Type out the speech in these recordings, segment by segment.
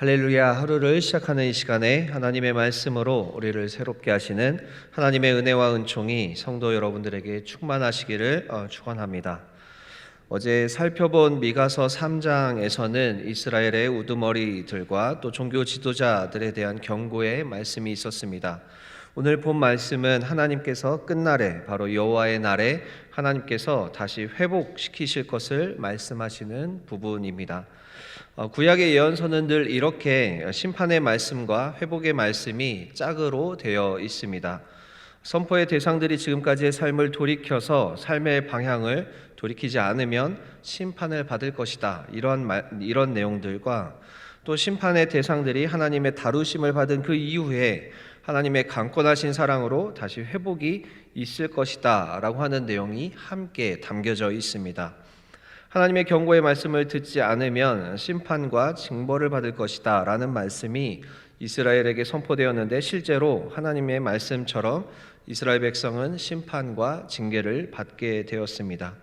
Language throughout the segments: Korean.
할렐루야. 하루를 시작하는 이 시간에 하나님의 말씀으로 우리를 새롭게 하시는 하나님의 은혜와 은총이 성도 여러분들에게 충만하시기를 축원합니다. 어제 살펴본 미가서 3장에서는 이스라엘의 우두머리들과 또 종교 지도자들에 대한 경고의 말씀이 있었습니다. 오늘 본 말씀은 하나님께서 끝날에, 바로 여호와의 날에 하나님께서 다시 회복시키실 것을 말씀하시는 부분입니다. 구약의 예언서는 늘 이렇게 심판의 말씀과 회복의 말씀이 짝으로 되어 있습니다. 선포의 대상들이 지금까지의 삶을 돌이켜서 삶의 방향을 돌이키지 않으면 심판을 받을 것이다, 이런 내용들과 또 심판의 대상들이 하나님의 다루심을 받은 그 이후에 하나님의 강권하신 사랑으로 다시 회복이 있을 것이다 라고 하는 내용이 함께 담겨져 있습니다. 하나님의 경고의 말씀을 듣지 않으면 심판과 징벌을 받을 것이다 라는 말씀이 이스라엘에게 선포되었는데, 실제로 하나님의 말씀처럼 이스라엘 백성은 심판과 징계를 받게 되었습니다.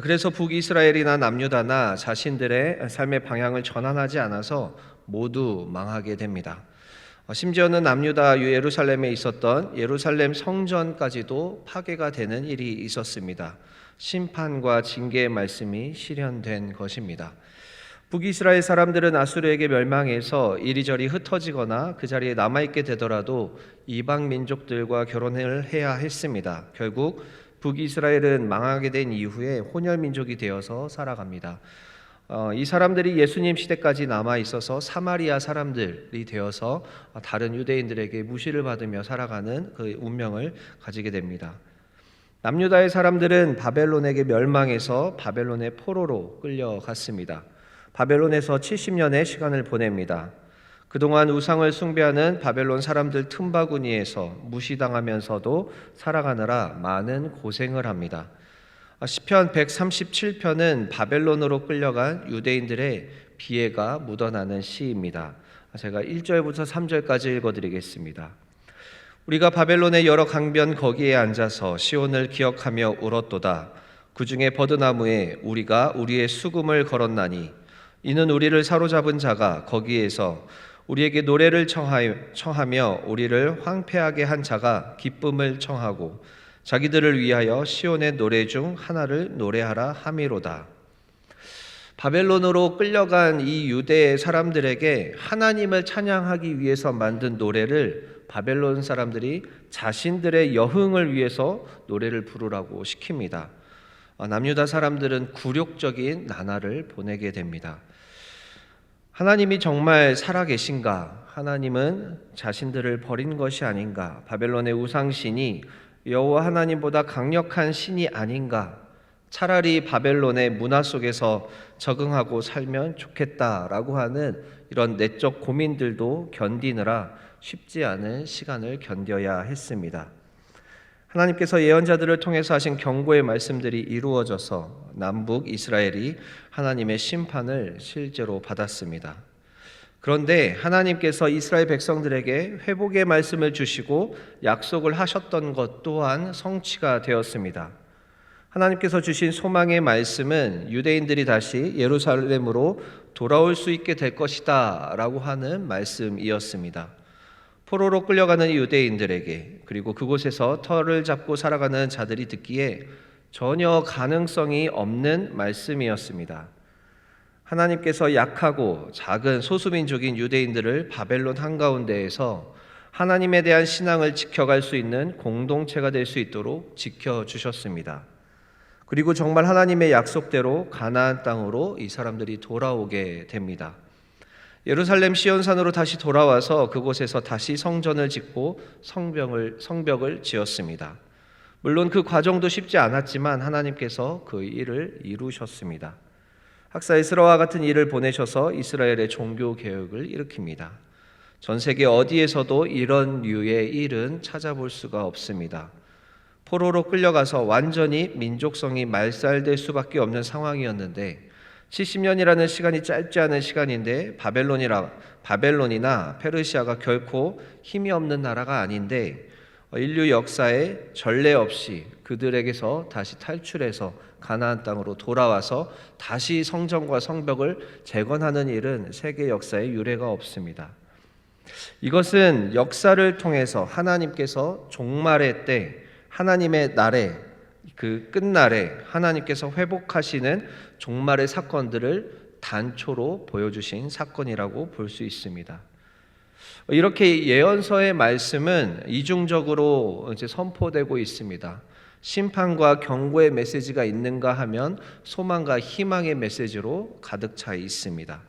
그래서 북이스라엘이나 남유다나 자신들의 삶의 방향을 전환하지 않아서 모두 망하게 됩니다. 심지어는 남유다 예루살렘에 있었던 예루살렘 성전까지도 파괴가 되는 일이 있었습니다. 심판과 징계의 말씀이 실현된 것입니다. 북이스라엘 사람들은 아수르에게 멸망해서 이리저리 흩어지거나 그 자리에 남아있게 되더라도 이방 민족들과 결혼을 해야 했습니다. 결국 북이스라엘은 망하게 된 이후에 혼혈민족이 되어서 살아갑니다. 이 사람들이 예수님 시대까지 남아있어서 사마리아 사람들이 되어서 다른 유대인들에게 무시를 받으며 살아가는 그 운명을 가지게 됩니다. 남유다의 사람들은 바벨론에게 멸망해서 바벨론의 포로로 끌려갔습니다. 바벨론에서 70년의 시간을 보냅니다. 그동안 우상을 숭배하는 바벨론 사람들 틈바구니에서 무시당하면서도 살아가느라 많은 고생을 합니다. 시편 137편은 바벨론으로 끌려간 유대인들의 비애가 묻어나는 시입니다. 제가 1절부터 3절까지 읽어드리겠습니다. 우리가 바벨론의 여러 강변 거기에 앉아서 시온을 기억하며 울었도다. 그 중에 버드나무에 우리가 우리의 수금을 걸었나니 이는 우리를 사로잡은 자가 거기에서 우리에게 노래를 청하며 우리를 황폐하게 한 자가 기쁨을 청하고 자기들을 위하여 시온의 노래 중 하나를 노래하라 함이로다. 바벨론으로 끌려간 이 유대 사람들에게 하나님을 찬양하기 위해서 만든 노래를 바벨론 사람들이 자신들의 여흥을 위해서 노래를 부르라고 시킵니다. 남유다 사람들은 굴욕적인 나날을 보내게 됩니다. 하나님이 정말 살아계신가? 하나님은 자신들을 버린 것이 아닌가? 바벨론의 우상신이 여호와 하나님보다 강력한 신이 아닌가? 차라리 바벨론의 문화 속에서 적응하고 살면 좋겠다라고 하는 이런 내적 고민들도 견디느라 쉽지 않은 시간을 견뎌야 했습니다. 하나님께서 예언자들을 통해서 하신 경고의 말씀들이 이루어져서 남북 이스라엘이 하나님의 심판을 실제로 받았습니다. 그런데 하나님께서 이스라엘 백성들에게 회복의 말씀을 주시고 약속을 하셨던 것 또한 성취가 되었습니다. 하나님께서 주신 소망의 말씀은 유대인들이 다시 예루살렘으로 돌아올 수 있게 될 것이다 라고 하는 말씀이었습니다. 포로로 끌려가는 유대인들에게, 그리고 그곳에서 터를 잡고 살아가는 자들이 듣기에 전혀 가능성이 없는 말씀이었습니다. 하나님께서 약하고 작은 소수민족인 유대인들을 바벨론 한가운데에서 하나님에 대한 신앙을 지켜갈 수 있는 공동체가 될 수 있도록 지켜주셨습니다. 그리고 정말 하나님의 약속대로 가나안 땅으로 이 사람들이 돌아오게 됩니다. 예루살렘 시온산으로 다시 돌아와서 그곳에서 다시 성전을 짓고 성벽을 지었습니다. 물론 그 과정도 쉽지 않았지만 하나님께서 그 일을 이루셨습니다. 학사 에스라와 같은 일을 보내셔서 이스라엘의 종교 개혁을 일으킵니다. 전 세계 어디에서도 이런 류의 일은 찾아볼 수가 없습니다. 포로로 끌려가서 완전히 민족성이 말살될 수밖에 없는 상황이었는데 70년이라는 시간이 짧지 않은 시간인데 바벨론이나 페르시아가 결코 힘이 없는 나라가 아닌데 인류 역사에 전례 없이 그들에게서 다시 탈출해서 가나안 땅으로 돌아와서 다시 성전과 성벽을 재건하는 일은 세계 역사에 유례가 없습니다. 이것은 역사를 통해서 하나님께서 종말의 때, 하나님의 날에, 그 끝날에 하나님께서 회복하시는 종말의 사건들을 단초로 보여주신 사건이라고 볼 수 있습니다. 이렇게 예언서의 말씀은 이중적으로 이제 선포되고 있습니다. 심판과 경고의 메시지가 있는가 하면 소망과 희망의 메시지로 가득 차 있습니다.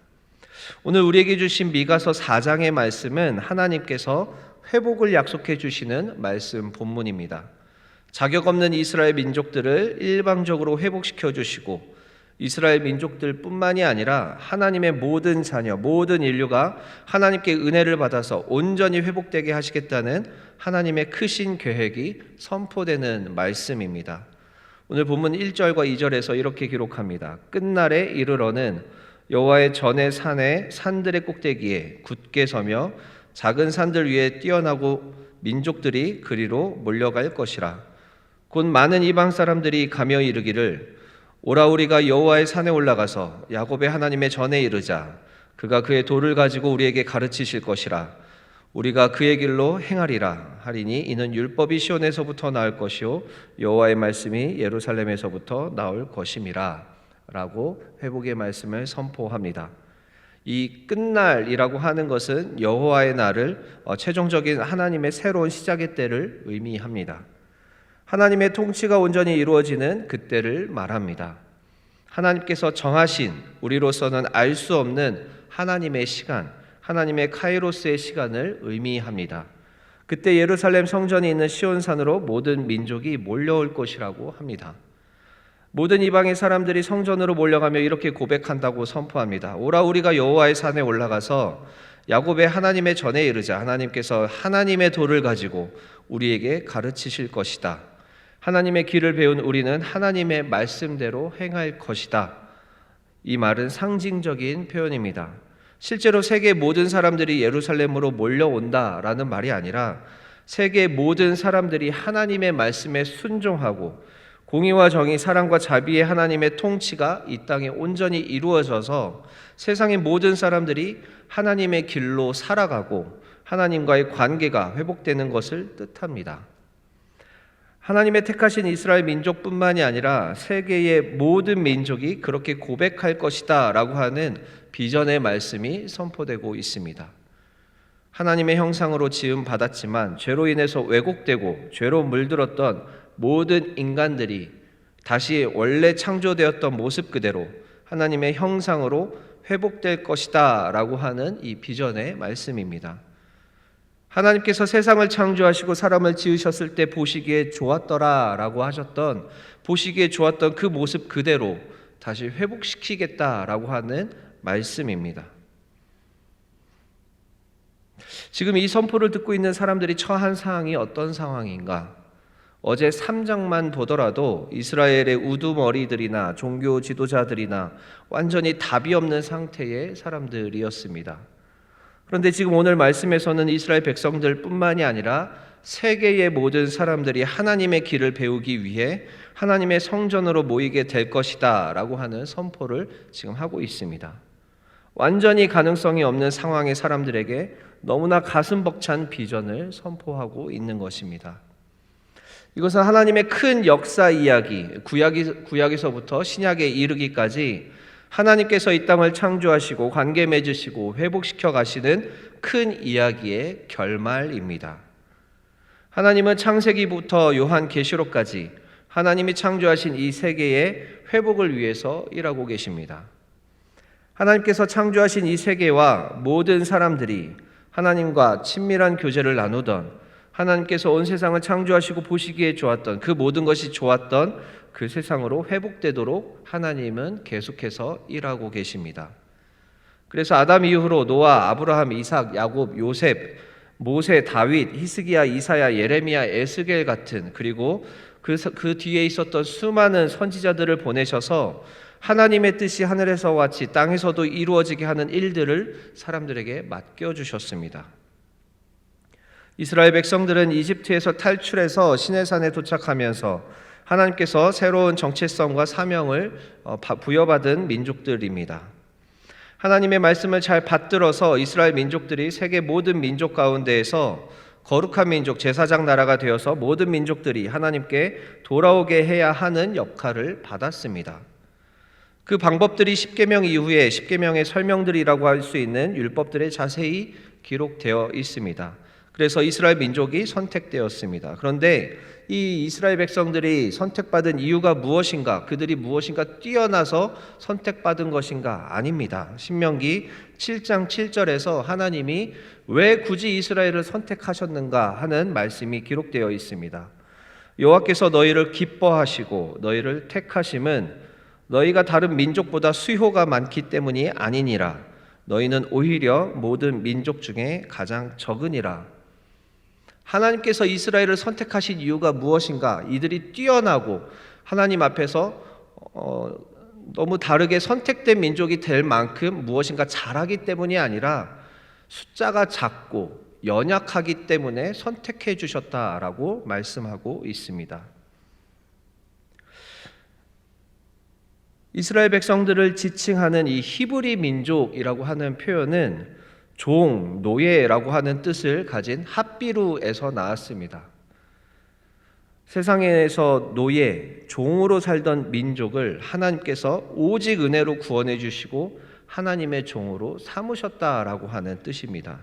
오늘 우리에게 주신 미가서 4장의 말씀은 하나님께서 회복을 약속해 주시는 말씀 본문입니다. 자격 없는 이스라엘 민족들을 일방적으로 회복시켜 주시고 이스라엘 민족들뿐만이 아니라 하나님의 모든 자녀, 모든 인류가 하나님께 은혜를 받아서 온전히 회복되게 하시겠다는 하나님의 크신 계획이 선포되는 말씀입니다. 오늘 본문 1절과 2절에서 이렇게 기록합니다. 끝날에 이르러는 여호와의 전의 산에 산들의 꼭대기에 굳게 서며 작은 산들 위에 뛰어나고 민족들이 그리로 몰려갈 것이라. 곧 많은 이방 사람들이 가며 이르기를 오라 우리가 여호와의 산에 올라가서 야곱의 하나님의 전에 이르자. 그가 그의 도를 가지고 우리에게 가르치실 것이라. 우리가 그의 길로 행하리라 하리니 이는 율법이 시온에서부터 나올 것이요 여호와의 말씀이 예루살렘에서부터 나올 것임이라 라고 회복의 말씀을 선포합니다. 이 끝날이라고 하는 것은 여호와의 날을 최종적인 하나님의 새로운 시작의 때를 의미합니다. 하나님의 통치가 온전히 이루어지는 그때를 말합니다. 하나님께서 정하신 우리로서는 알 수 없는 하나님의 시간, 하나님의 카이로스의 시간을 의미합니다. 그때 예루살렘 성전이 있는 시온산으로 모든 민족이 몰려올 것이라고 합니다. 모든 이방의 사람들이 성전으로 몰려가며 이렇게 고백한다고 선포합니다. 오라 우리가 여호와의 산에 올라가서 야곱의 하나님의 전에 이르자. 하나님께서 하나님의 도를 가지고 우리에게 가르치실 것이다. 하나님의 길을 배운 우리는 하나님의 말씀대로 행할 것이다. 이 말은 상징적인 표현입니다. 실제로 세계 모든 사람들이 예루살렘으로 몰려온다라는 말이 아니라 세계 모든 사람들이 하나님의 말씀에 순종하고 공의와 정의, 사랑과 자비의 하나님의 통치가 이 땅에 온전히 이루어져서 세상의 모든 사람들이 하나님의 길로 살아가고 하나님과의 관계가 회복되는 것을 뜻합니다. 하나님의 택하신 이스라엘 민족뿐만이 아니라 세계의 모든 민족이 그렇게 고백할 것이다 라고 하는 비전의 말씀이 선포되고 있습니다. 하나님의 형상으로 지음 받았지만 죄로 인해서 왜곡되고 죄로 물들었던 모든 인간들이 다시 원래 창조되었던 모습 그대로 하나님의 형상으로 회복될 것이다 라고 하는 이 비전의 말씀입니다. 하나님께서 세상을 창조하시고 사람을 지으셨을 때 보시기에 좋았더라 라고 하셨던, 보시기에 좋았던 그 모습 그대로 다시 회복시키겠다라고 하는 말씀입니다. 지금 이 선포를 듣고 있는 사람들이 처한 상황이 어떤 상황인가? 어제 3장만 보더라도 이스라엘의 우두머리들이나 종교 지도자들이나 완전히 답이 없는 상태의 사람들이었습니다. 그런데 지금 오늘 말씀에서는 이스라엘 백성들뿐만이 아니라 세계의 모든 사람들이 하나님의 길을 배우기 위해 하나님의 성전으로 모이게 될 것이다 라고 하는 선포를 지금 하고 있습니다. 완전히 가능성이 없는 상황의 사람들에게 너무나 가슴 벅찬 비전을 선포하고 있는 것입니다. 이것은 하나님의 큰 역사 이야기, 구약에서부터 신약에 이르기까지 하나님께서 이 땅을 창조하시고 관계 맺으시고 회복시켜 가시는 큰 이야기의 결말입니다. 하나님은 창세기부터 요한계시록까지 하나님이 창조하신 이 세계의 회복을 위해서 일하고 계십니다. 하나님께서 창조하신 이 세계와 모든 사람들이 하나님과 친밀한 교제를 나누던, 하나님께서 온 세상을 창조하시고 보시기에 좋았던 그 모든 것이 좋았던 그 세상으로 회복되도록 하나님은 계속해서 일하고 계십니다. 그래서 아담 이후로 노아, 아브라함, 이삭, 야곱, 요셉, 모세, 다윗, 히스기야, 이사야, 예레미야, 에스겔 같은, 그리고 그 뒤에 있었던 수많은 선지자들을 보내셔서 하나님의 뜻이 하늘에서 같이 땅에서도 이루어지게 하는 일들을 사람들에게 맡겨주셨습니다. 이스라엘 백성들은 이집트에서 탈출해서 시내산에 도착하면서 하나님께서 새로운 정체성과 사명을 부여받은 민족들입니다. 하나님의 말씀을 잘 받들어서 이스라엘 민족들이 세계 모든 민족 가운데에서 거룩한 민족, 제사장 나라가 되어서 모든 민족들이 하나님께 돌아오게 해야 하는 역할을 받았습니다. 그 방법들이 십계명 이후에 십계명의 설명들이라고 할 수 있는 율법들에 자세히 기록되어 있습니다. 그래서 이스라엘 민족이 선택되었습니다. 그런데 이 이스라엘 백성들이 선택받은 이유가 무엇인가? 그들이 무엇인가 뛰어나서 선택받은 것인가? 아닙니다. 신명기 7장 7절에서 하나님이 왜 굳이 이스라엘을 선택하셨는가 하는 말씀이 기록되어 있습니다. 여호와께서 너희를 기뻐하시고 너희를 택하심은 너희가 다른 민족보다 수효가 많기 때문이 아니니라. 너희는 오히려 모든 민족 중에 가장 적으니라. 하나님께서 이스라엘을 선택하신 이유가 무엇인가? 이들이 뛰어나고 하나님 앞에서 너무 다르게 선택된 민족이 될 만큼 무엇인가 잘하기 때문이 아니라 숫자가 작고 연약하기 때문에 선택해 주셨다라고 말씀하고 있습니다. 이스라엘 백성들을 지칭하는 이 히브리 민족이라고 하는 표현은 종, 노예라고 하는 뜻을 가진 핫비루에서 나왔습니다. 세상에서 노예, 종으로 살던 민족을 하나님께서 오직 은혜로 구원해 주시고 하나님의 종으로 삼으셨다라고 하는 뜻입니다.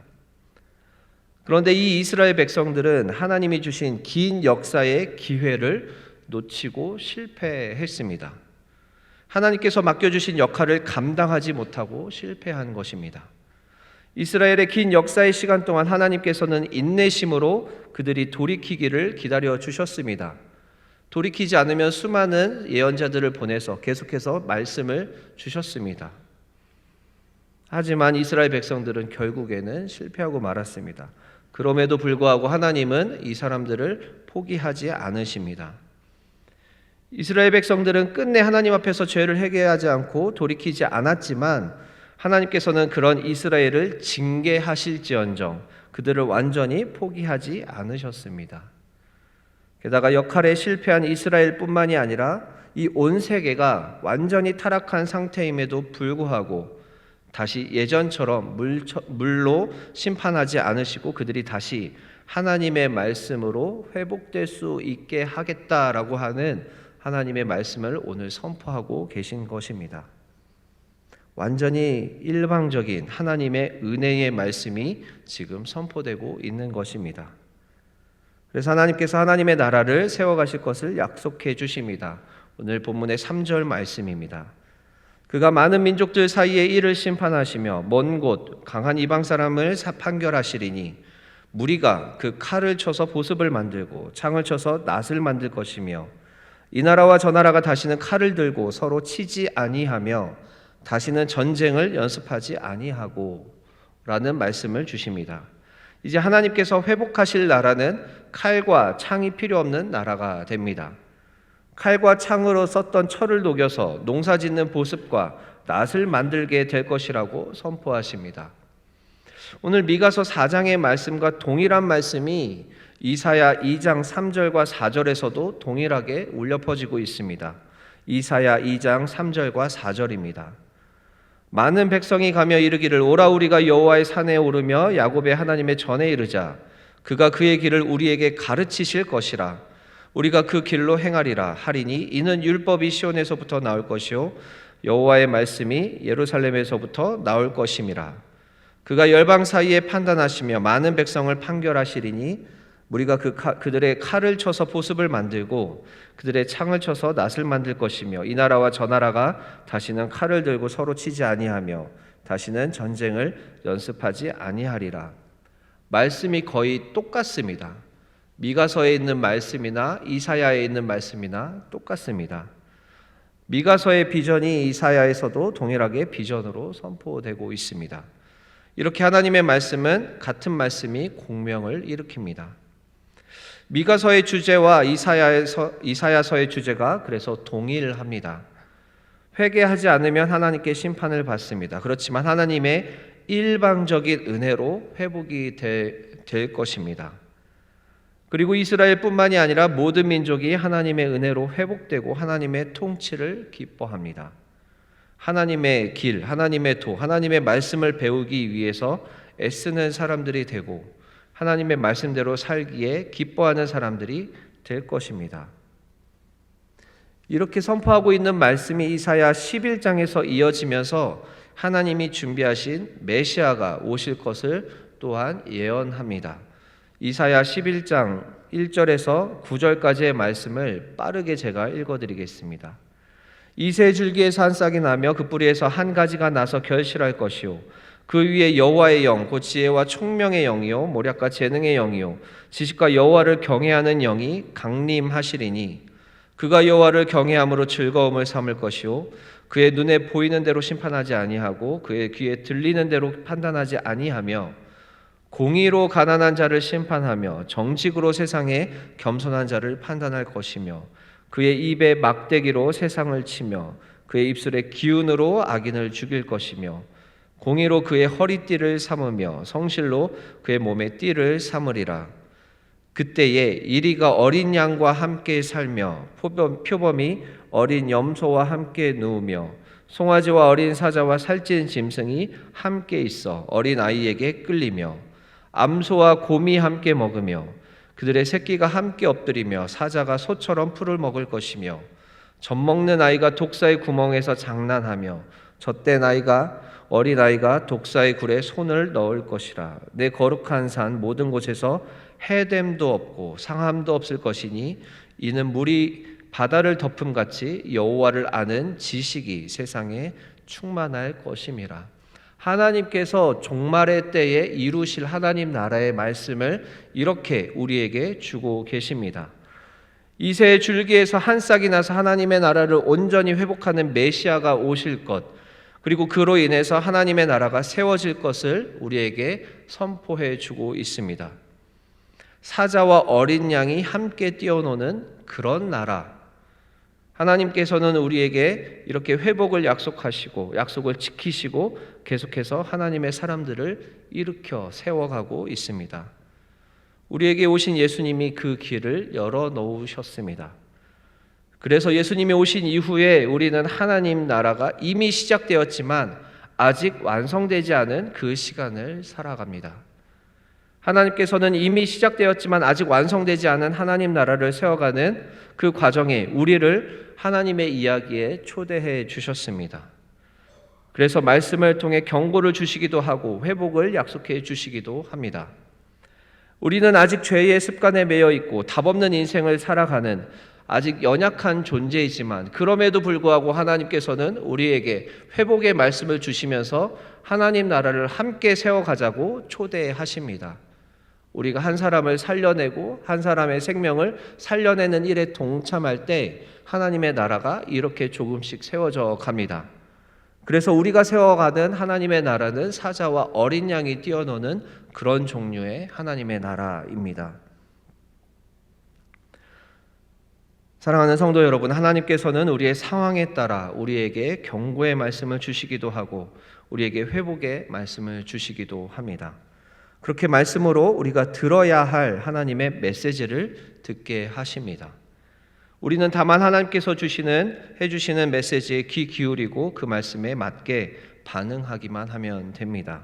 그런데 이 이스라엘 백성들은 하나님이 주신 긴 역사의 기회를 놓치고 실패했습니다. 하나님께서 맡겨주신 역할을 감당하지 못하고 실패한 것입니다. 이스라엘의 긴 역사의 시간 동안 하나님께서는 인내심으로 그들이 돌이키기를 기다려 주셨습니다. 돌이키지 않으면 수많은 예언자들을 보내서 계속해서 말씀을 주셨습니다. 하지만 이스라엘 백성들은 결국에는 실패하고 말았습니다. 그럼에도 불구하고 하나님은 이 사람들을 포기하지 않으십니다. 이스라엘 백성들은 끝내 하나님 앞에서 죄를 회개하지 않고 돌이키지 않았지만 하나님께서는 그런 이스라엘을 징계하실지언정 그들을 완전히 포기하지 않으셨습니다. 게다가 역할에 실패한 이스라엘뿐만이 아니라 이 온 세계가 완전히 타락한 상태임에도 불구하고 다시 예전처럼 물로 심판하지 않으시고 그들이 다시 하나님의 말씀으로 회복될 수 있게 하겠다라고 하는 하나님의 말씀을 오늘 선포하고 계신 것입니다. 완전히 일방적인 하나님의 은혜의 말씀이 지금 선포되고 있는 것입니다. 그래서 하나님께서 하나님의 나라를 세워가실 것을 약속해 주십니다. 오늘 본문의 3절 말씀입니다. 그가 많은 민족들 사이에 이를 심판하시며 먼 곳 강한 이방 사람을 판결하시리니 무리가 그 칼을 쳐서 보습을 만들고 창을 쳐서 낫을 만들 것이며 이 나라와 저 나라가 다시는 칼을 들고 서로 치지 아니하며 다시는 전쟁을 연습하지 아니하고 라는 말씀을 주십니다. 이제 하나님께서 회복하실 나라는 칼과 창이 필요 없는 나라가 됩니다. 칼과 창으로 썼던 철을 녹여서 농사짓는 보습과 낫을 만들게 될 것이라고 선포하십니다. 오늘 미가서 4장의 말씀과 동일한 말씀이 이사야 2장 3절과 4절에서도 동일하게 울려 퍼지고 있습니다. 이사야 2장 3절과 4절입니다. 많은 백성이 가며 이르기를 오라 우리가 여호와의 산에 오르며 야곱의 하나님의 전에 이르자 그가 그의 길을 우리에게 가르치실 것이라 우리가 그 길로 행하리라 하리니 이는 율법이 시온에서부터 나올 것이요 여호와의 말씀이 예루살렘에서부터 나올 것임이라. 그가 열방 사이에 판단하시며 많은 백성을 판결하시리니 우리가 그들의 칼을 쳐서 보습을 만들고 그들의 창을 쳐서 낫을 만들 것이며 이 나라와 저 나라가 다시는 칼을 들고 서로 치지 아니하며 다시는 전쟁을 연습하지 아니하리라. 말씀이 거의 똑같습니다. 미가서에 있는 말씀이나 이사야에 있는 말씀이나 똑같습니다. 미가서의 비전이 이사야에서도 동일하게 비전으로 선포되고 있습니다. 이렇게 하나님의 말씀은 같은 말씀이 공명을 일으킵니다. 미가서의 주제와 이사야서의 주제가 그래서 동일합니다. 회개하지 않으면 하나님께 심판을 받습니다. 그렇지만 하나님의 일방적인 은혜로 회복이 될 것입니다. 그리고 이스라엘뿐만이 아니라 모든 민족이 하나님의 은혜로 회복되고 하나님의 통치를 기뻐합니다. 하나님의 길, 하나님의 도, 하나님의 말씀을 배우기 위해서 애쓰는 사람들이 되고 하나님의 말씀대로 살기에 기뻐하는 사람들이 될 것입니다. 이렇게 선포하고 있는 말씀이 이사야 11장에서 이어지면서 하나님이 준비하신 메시아가 오실 것을 또한 예언합니다. 이사야 11장 1절에서 9절까지의 말씀을 빠르게 제가 읽어드리겠습니다. 이새 줄기에서 한 싹이 나며 그 뿌리에서 한 가지가 나서 결실할 것이요 그 위에 여호와의 영 곧 지혜와 총명의 영이요 모략과 재능의 영이요 지식과 여호와를 경외하는 영이 강림하시리니 그가 여호와를 경외함으로 즐거움을 삼을 것이요 그의 눈에 보이는 대로 심판하지 아니하고 그의 귀에 들리는 대로 판단하지 아니하며 공의로 가난한 자를 심판하며 정직으로 세상에 겸손한 자를 판단할 것이며 그의 입에 막대기로 세상을 치며 그의 입술에 기운으로 악인을 죽일 것이며 공의로 그의 허리띠를 삼으며 성실로 그의 몸에 띠를 삼으리라. 그때에 이리가 어린 양과 함께 살며 표범이 어린 염소와 함께 누우며 송아지와 어린 사자와 살찐 짐승이 함께 있어 어린 아이에게 끌리며 암소와 곰이 함께 먹으며 그들의 새끼가 함께 엎드리며 사자가 소처럼 풀을 먹을 것이며 젖먹는 아이가 독사의 구멍에서 장난하며 젖된 어린아이가 독사의 굴에 손을 넣을 것이라. 내 거룩한 산 모든 곳에서 해됨도 없고 상함도 없을 것이니 이는 물이 바다를 덮음같이 여호와를 아는 지식이 세상에 충만할 것임이라. 하나님께서 종말의 때에 이루실 하나님 나라의 말씀을 이렇게 우리에게 주고 계십니다. 이새의 줄기에서 한 싹이 나서 하나님의 나라를 온전히 회복하는 메시아가 오실 것, 그리고 그로 인해서 하나님의 나라가 세워질 것을 우리에게 선포해 주고 있습니다. 사자와 어린 양이 함께 뛰어노는 그런 나라, 하나님께서는 우리에게 이렇게 회복을 약속하시고 약속을 지키시고 계속해서 하나님의 사람들을 일으켜 세워가고 있습니다. 우리에게 오신 예수님이 그 길을 열어놓으셨습니다. 그래서 예수님이 오신 이후에 우리는 하나님 나라가 이미 시작되었지만 아직 완성되지 않은 그 시간을 살아갑니다. 하나님께서는 이미 시작되었지만 아직 완성되지 않은 하나님 나라를 세워가는 그 과정에 우리를 하나님의 이야기에 초대해 주셨습니다. 그래서 말씀을 통해 경고를 주시기도 하고 회복을 약속해 주시기도 합니다. 우리는 아직 죄의 습관에 매여 있고 답없는 인생을 살아가는 아직 연약한 존재이지만 그럼에도 불구하고 하나님께서는 우리에게 회복의 말씀을 주시면서 하나님 나라를 함께 세워가자고 초대하십니다. 우리가 한 사람을 살려내고 한 사람의 생명을 살려내는 일에 동참할 때 하나님의 나라가 이렇게 조금씩 세워져 갑니다. 그래서 우리가 세워가는 하나님의 나라는 사자와 어린 양이 뛰어노는 그런 종류의 하나님의 나라입니다. 사랑하는 성도 여러분, 하나님께서는 우리의 상황에 따라 우리에게 경고의 말씀을 주시기도 하고 우리에게 회복의 말씀을 주시기도 합니다. 그렇게 말씀으로 우리가 들어야 할 하나님의 메시지를 듣게 하십니다. 우리는 다만 하나님께서 해주시는 메시지에 귀 기울이고 그 말씀에 맞게 반응하기만 하면 됩니다.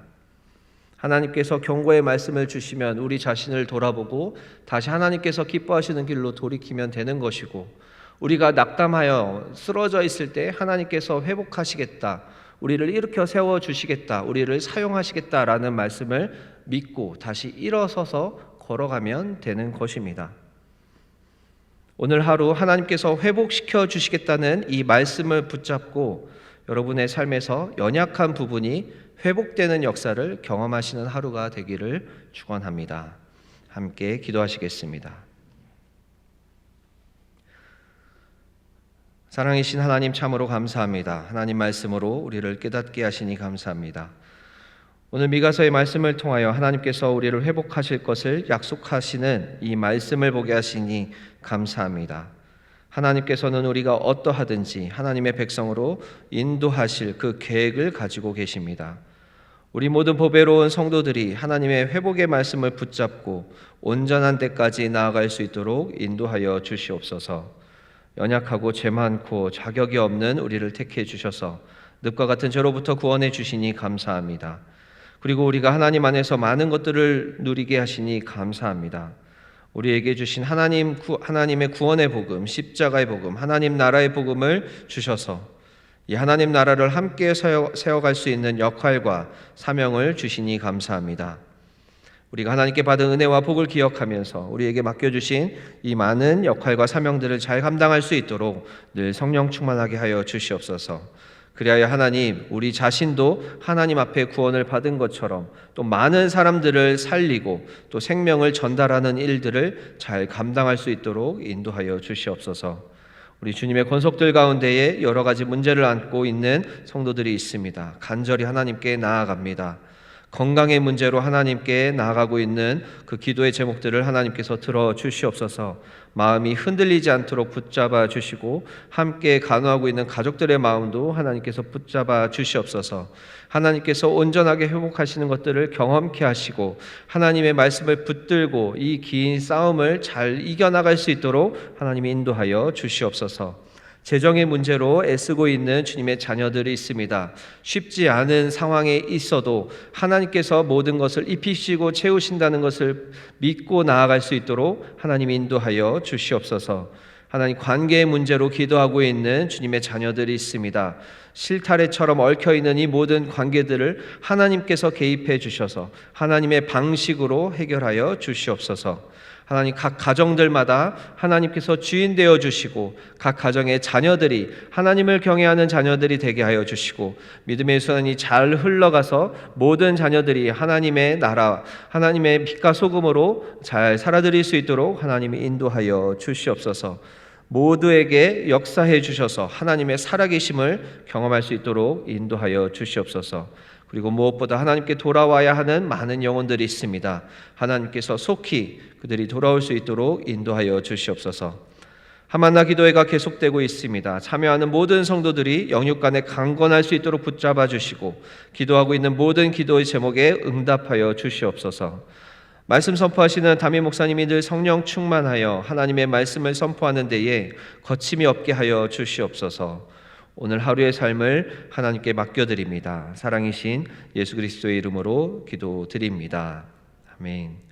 하나님께서 경고의 말씀을 주시면 우리 자신을 돌아보고 다시 하나님께서 기뻐하시는 길로 돌이키면 되는 것이고, 우리가 낙담하여 쓰러져 있을 때 하나님께서 회복하시겠다, 우리를 일으켜 세워주시겠다, 우리를 사용하시겠다라는 말씀을 믿고 다시 일어서서 걸어가면 되는 것입니다. 오늘 하루 하나님께서 회복시켜 주시겠다는 이 말씀을 붙잡고 여러분의 삶에서 연약한 부분이 회복되는 역사를 경험하시는 하루가 되기를 축원합니다. 함께 기도하시겠습니다. 사랑이신 하나님, 참으로 감사합니다. 하나님 말씀으로 우리를 깨닫게 하시니 감사합니다. 오늘 미가서의 말씀을 통하여 하나님께서 우리를 회복하실 것을 약속하시는 이 말씀을 보게 하시니 감사합니다. 하나님께서는 우리가 어떠하든지 하나님의 백성으로 인도하실 그 계획을 가지고 계십니다. 우리 모든 보배로운 성도들이 하나님의 회복의 말씀을 붙잡고 온전한 때까지 나아갈 수 있도록 인도하여 주시옵소서. 연약하고 죄 많고 자격이 없는 우리를 택해 주셔서 늪과 같은 죄로부터 구원해 주시니 감사합니다. 그리고 우리가 하나님 안에서 많은 것들을 누리게 하시니 감사합니다. 우리에게 주신 하나님의 구원의 복음, 십자가의 복음, 하나님 나라의 복음을 주셔서 이 하나님 나라를 함께 세워갈 수 있는 역할과 사명을 주시니 감사합니다. 우리가 하나님께 받은 은혜와 복을 기억하면서 우리에게 맡겨주신 이 많은 역할과 사명들을 잘 감당할 수 있도록 늘 성령 충만하게 하여 주시옵소서. 그리하여 하나님, 우리 자신도 하나님 앞에 구원을 받은 것처럼 또 많은 사람들을 살리고 또 생명을 전달하는 일들을 잘 감당할 수 있도록 인도하여 주시옵소서. 우리 주님의 권속들 가운데에 여러 가지 문제를 안고 있는 성도들이 있습니다. 간절히 하나님께 나아갑니다. 건강의 문제로 하나님께 나아가고 있는 그 기도의 제목들을 하나님께서 들어주시옵소서. 마음이 흔들리지 않도록 붙잡아 주시고 함께 간호하고 있는 가족들의 마음도 하나님께서 붙잡아 주시옵소서. 하나님께서 온전하게 회복하시는 것들을 경험케 하시고 하나님의 말씀을 붙들고 이 긴 싸움을 잘 이겨나갈 수 있도록 하나님이 인도하여 주시옵소서. 재정의 문제로 애쓰고 있는 주님의 자녀들이 있습니다. 쉽지 않은 상황에 있어도 하나님께서 모든 것을 입히시고 채우신다는 것을 믿고 나아갈 수 있도록 하나님이 인도하여 주시옵소서. 하나님, 관계의 문제로 기도하고 있는 주님의 자녀들이 있습니다. 실타래처럼 얽혀있는 이 모든 관계들을 하나님께서 개입해 주셔서 하나님의 방식으로 해결하여 주시옵소서. 하나님, 각 가정들마다 하나님께서 주인 되어 주시고 각 가정의 자녀들이 하나님을 경외하는 자녀들이 되게 하여 주시고 믿음의 수단이 잘 흘러가서 모든 자녀들이 하나님의 나라, 하나님의 빛과 소금으로 잘 살아들일 수 있도록 하나님이 인도하여 주시옵소서. 모두에게 역사해 주셔서 하나님의 살아계심을 경험할 수 있도록 인도하여 주시옵소서. 그리고 무엇보다 하나님께 돌아와야 하는 많은 영혼들이 있습니다. 하나님께서 속히 그들이 돌아올 수 있도록 인도하여 주시옵소서. 하만나 기도회가 계속되고 있습니다. 참여하는 모든 성도들이 영육 간에 강건할 수 있도록 붙잡아 주시고 기도하고 있는 모든 기도의 제목에 응답하여 주시옵소서. 말씀 선포하시는 담임 목사님이 늘 성령 충만하여 하나님의 말씀을 선포하는 데에 거침이 없게 하여 주시옵소서. 오늘 하루의 삶을 하나님께 맡겨드립니다. 사랑이신 예수 그리스도의 이름으로 기도드립니다. 아멘.